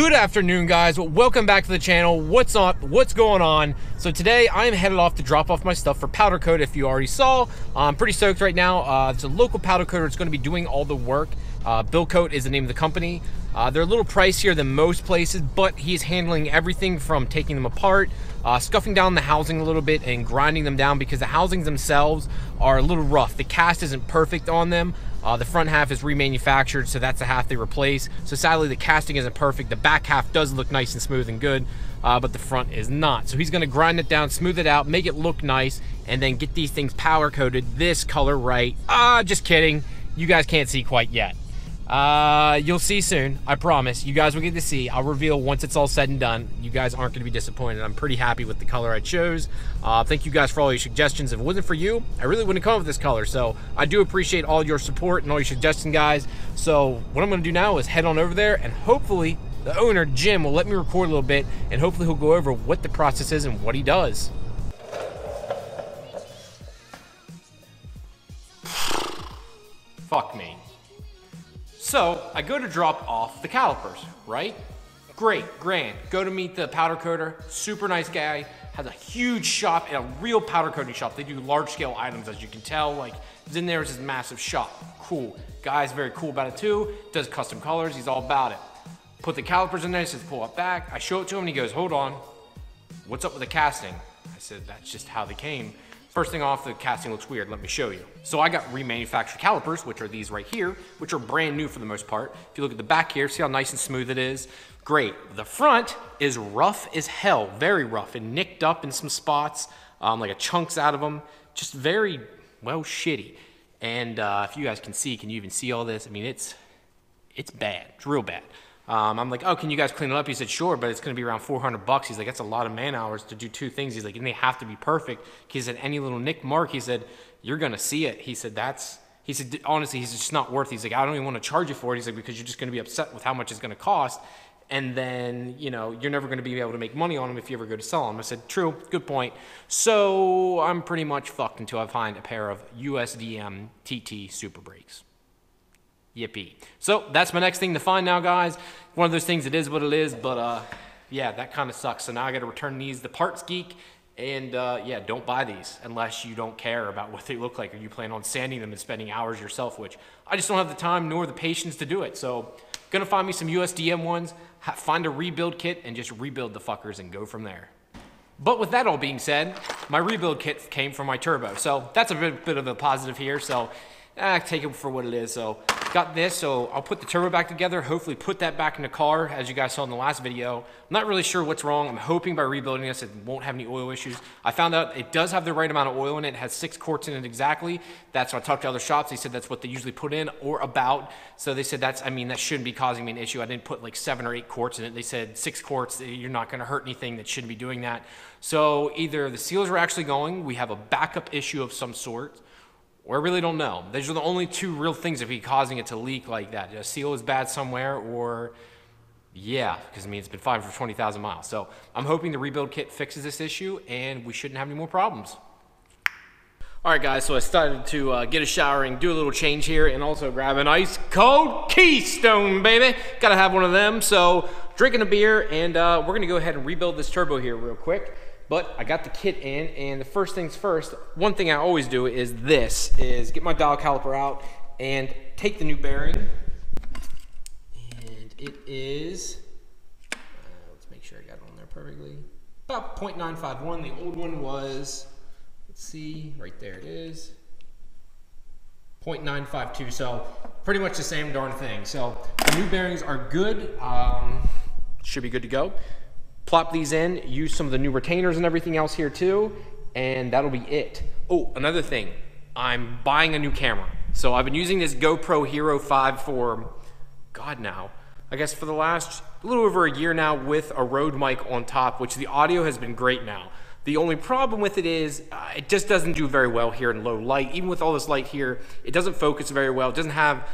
Good afternoon, guys. Welcome back to the channel. What's up? What's going on? So today I am headed off to drop off my stuff for powder coat. If you already saw, I'm pretty stoked right now. It's a local powder coater. It's going to be doing all the work. Bill Coat is the name of the company. They're a little pricier than most places, but he's handling everything from taking them apart, scuffing down the housing a little bit and grinding them down because the housings themselves are a little rough. The cast isn't perfect on them. The front half is remanufactured, so that's the half they replace. So sadly, the casting isn't perfect. The back half does look nice and smooth and good, but the front is not. So he's gonna grind it down, smooth it out, make it look nice, and then get these things powder coated this color right. Just kidding. You guys can't see quite yet. You'll see soon, I promise. You guys will get to see. I'll reveal once it's all said and done. You guys aren't gonna be disappointed. I'm pretty happy with the color I chose. Thank you guys for all your suggestions. If it wasn't for you, I really wouldn't come up with this color. So I do appreciate all your support and all your suggestions, guys. So what I'm gonna do now is head on over there, and hopefully the owner, Jim, will let me record a little bit, and hopefully he'll go over what the process is and what he does. Fuck me. So I go to drop off the calipers, right? Great, grand. Go to meet the powder coater, super nice guy, has a huge shop and a real powder coating shop. They do large scale items, as you can tell. Like, he's in there, it's his massive shop. Cool. Guy's very cool about it too. Does custom colors, he's all about it. Put the calipers in there, he says pull it back. I show it to him and he goes, hold on, what's up with the casting? I said, that's just how they came. First thing off, the casting looks weird, let me show you. So I got remanufactured calipers, which are these right here, which are brand new for the most part. If you look at the back here, see how nice and smooth it is? Great. The front is rough as hell, very rough and nicked up in some spots, like a chunks out of them, just very, well, shitty. And if you guys can see, can you even see all this? I mean, it's bad, it's real bad. I'm like, oh, can you guys clean it up? He said, sure, but it's gonna be around 400 bucks. He's like, that's a lot of man hours to do two things. He's like, and they have to be perfect. He said, any little nick mark, he said, you're gonna see it. He said, honestly, he's just not worth it. He's like, I don't even wanna charge you for it. He's like, because you're just gonna be upset with how much it's gonna cost. And then, you know, you're never gonna be able to make money on them if you ever go to sell them. I said, true, good point. So I'm pretty much fucked until I find a pair of USDM TT Super brakes. Yippee. So that's my next thing to find now, guys. One of those things, it is what it is, but yeah, that kind of sucks. So now I got to return these to Parts Geek, and yeah, don't buy these unless you don't care about what they look like or you plan on sanding them and spending hours yourself, which I just don't have the time nor the patience to do it. So gonna find me some USDM ones, find a rebuild kit, and just rebuild the fuckers and go from there. But with that all being said, my rebuild kit came from my turbo, so that's a bit of a positive here. So take it for what it is. So got this, so I'll put the turbo back together, hopefully put that back in the car, as you guys saw in the last video. I'm not really sure what's wrong. I'm hoping by rebuilding this, it won't have any oil issues. I found out it does have the right amount of oil in it. It has 6 quarts in it exactly. That's what I talked to other shops. They said that's what they usually put in or about. So they said that's, I mean, that shouldn't be causing me an issue. I didn't put like 7 or 8 quarts in it. They said 6 quarts, you're not gonna hurt anything, that shouldn't be doing that. So either the seals are actually going, we have a backup issue of some sort, or I really don't know. Those are the only 2 real things that be causing it to leak like that. A seal is bad somewhere, or yeah, because I mean, it's been fine for 20,000 miles. So I'm hoping the rebuild kit fixes this issue and we shouldn't have any more problems. All right, guys, so I started to get a shower and do a little change here and also grab an ice cold Keystone, baby. Gotta have one of them. So drinking a beer, and we're gonna go ahead and rebuild this turbo here real quick. But I got the kit in, and the first things first, one thing I always do is get my dial caliper out and take the new bearing. And it is, let's make sure I got it on there perfectly, about 0.951. The old one was, let's see, right there it is, 0.952, so pretty much the same darn thing. So the new bearings are good, should be good to go. Plop these in, use some of the new retainers and everything else here too, and that'll be it. Oh, another thing, I'm buying a new camera. So I've been using this GoPro Hero 5 for, God now, I guess for the last a little over a year now, with a Rode mic on top, which the audio has been great now. The only problem with it is it just doesn't do very well here in low light. Even with all this light here, it doesn't focus very well. It doesn't have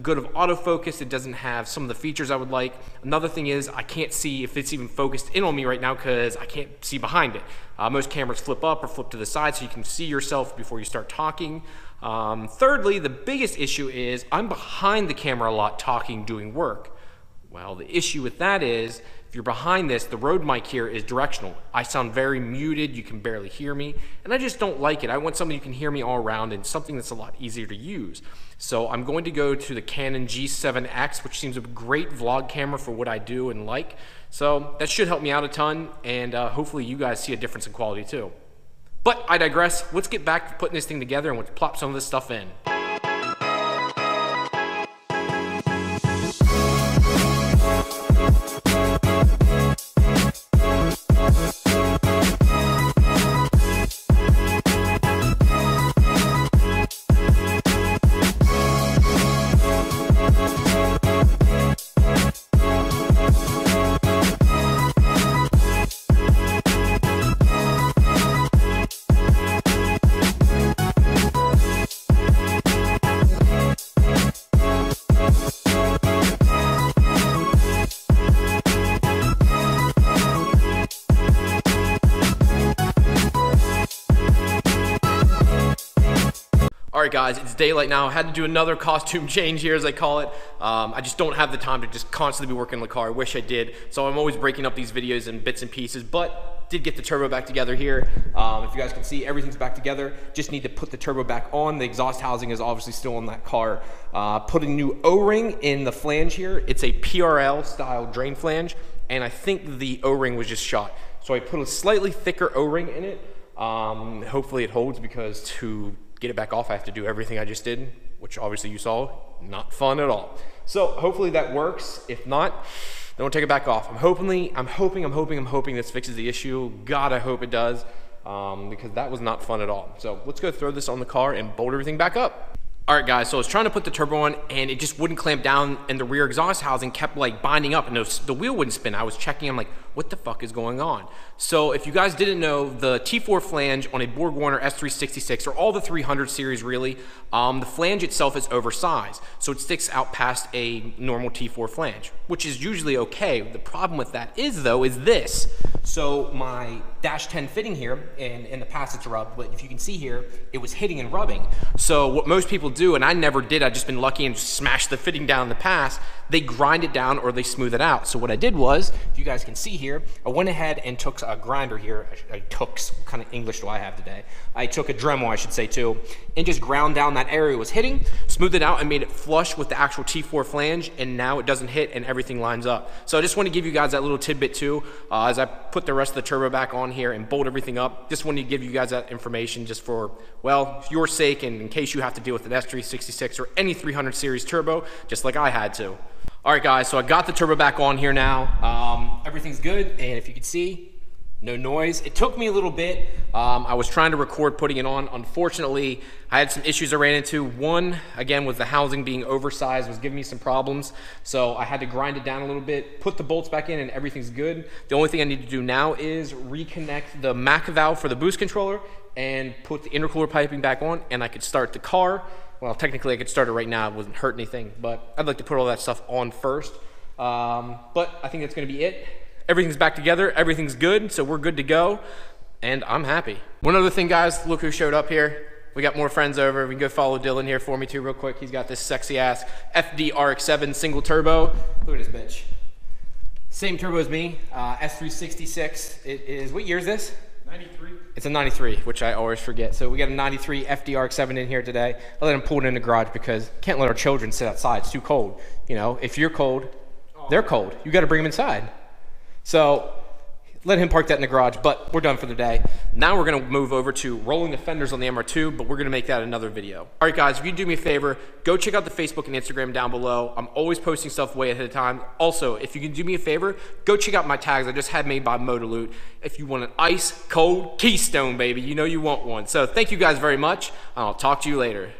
good of autofocus. It doesn't have some of the features I would like. Another thing is I can't see if it's even focused in on me right now because I can't see behind it. Most cameras flip up or flip to the side so you can see yourself before you start talking. Thirdly, the biggest issue is I'm behind the camera a lot talking, doing work. Well, the issue with that is, if you're behind this, the Rode mic here is directional. I sound very muted, you can barely hear me, and I just don't like it. I want something you can hear me all around and something that's a lot easier to use. So I'm going to go to the Canon G7X, which seems a great vlog camera for what I do and like. So that should help me out a ton, and hopefully you guys see a difference in quality too. But I digress. Let's get back to putting this thing together and let's plop some of this stuff in. Alright guys, it's daylight now. I had to do another costume change here, as I call it. I just don't have the time to just constantly be working on the car. I wish I did. So I'm always breaking up these videos in bits and pieces, but did get the turbo back together here. If you guys can see, everything's back together. Just need to put the turbo back on. The exhaust housing is obviously still on that car. Put a new O-ring in the flange here. It's a PRL style drain flange, and I think the O-ring was just shot. So I put a slightly thicker O-ring in it. Hopefully it holds, because to get it back off, I have to do everything I just did, which obviously you saw, not fun at all. So hopefully that works. If not, then we'll take it back off. I'm hoping this fixes the issue. God, I hope it does, because that was not fun at all. So let's go throw this on the car and bolt everything back up. All right guys, so I was trying to put the turbo on and it just wouldn't clamp down, and the rear exhaust housing kept like binding up and the wheel wouldn't spin. I was checking, I'm like, what the fuck is going on? So if you guys didn't know, the T4 flange on a BorgWarner S366, or all the 300 series really, the flange itself is oversized. So it sticks out past a normal T4 flange, which is usually okay. The problem with that is though, is this. So my dash 10 fitting here, and in the past it's rubbed, but if you can see here, it was hitting and rubbing. So what most people do, and I never did, I've just been lucky and smashed the fitting down in the past, they grind it down or they smooth it out. So what I did was, if you guys can see here, I went ahead and took a grinder here. What kind of English do I have today? I took a Dremel, I should say too, and just ground down that area it was hitting, smoothed it out, and made it flush with the actual T4 flange, and now it doesn't hit and everything lines up. So I just want to give you guys that little tidbit too, as I put the rest of the turbo back on here and bolt everything up. Just wanted to give you guys that information just for, well, your sake, and in case you have to deal with an S366 or any 300 series turbo, just like I had to. All right guys, so I got the turbo back on here now. Everything's good, and if you can see, no noise. It took me a little bit. I was trying to record putting it on. Unfortunately, I had some issues I ran into. One, again, was the housing being oversized was giving me some problems. So I had to grind it down a little bit, put the bolts back in, and everything's good. The only thing I need to do now is reconnect the MAC valve for the boost controller and put the intercooler piping back on, and I could start the car. Well, technically I could start it right now. It wouldn't hurt anything, but I'd like to put all that stuff on first. But I think that's gonna be it. Everything's back together, everything's good, so we're good to go, and I'm happy. One other thing, guys, look who showed up here. We got more friends over. We can go follow Dylan here for me too real quick. He's got this sexy ass FD RX-7 single turbo. Look at this bitch. Same turbo as me, S366. It is, what year is this? 93. It's a 93, which I always forget. So we got a 93 FD RX-7 in here today. I let him pull it in the garage because can't let our children sit outside. It's too cold. You know, if you're cold, they're cold. You got to bring them inside. So let him park that in the garage, but we're done for the day. Now we're gonna move over to rolling the fenders on the MR2, but we're gonna make that another video. All right guys, if you do me a favor, go check out the Facebook and Instagram down below. I'm always posting stuff way ahead of time. Also, if you can do me a favor, go check out my tags I just had made by Motoloot. If you want an ice cold Keystone, baby, you know you want one. So thank you guys very much. I'll talk to you later.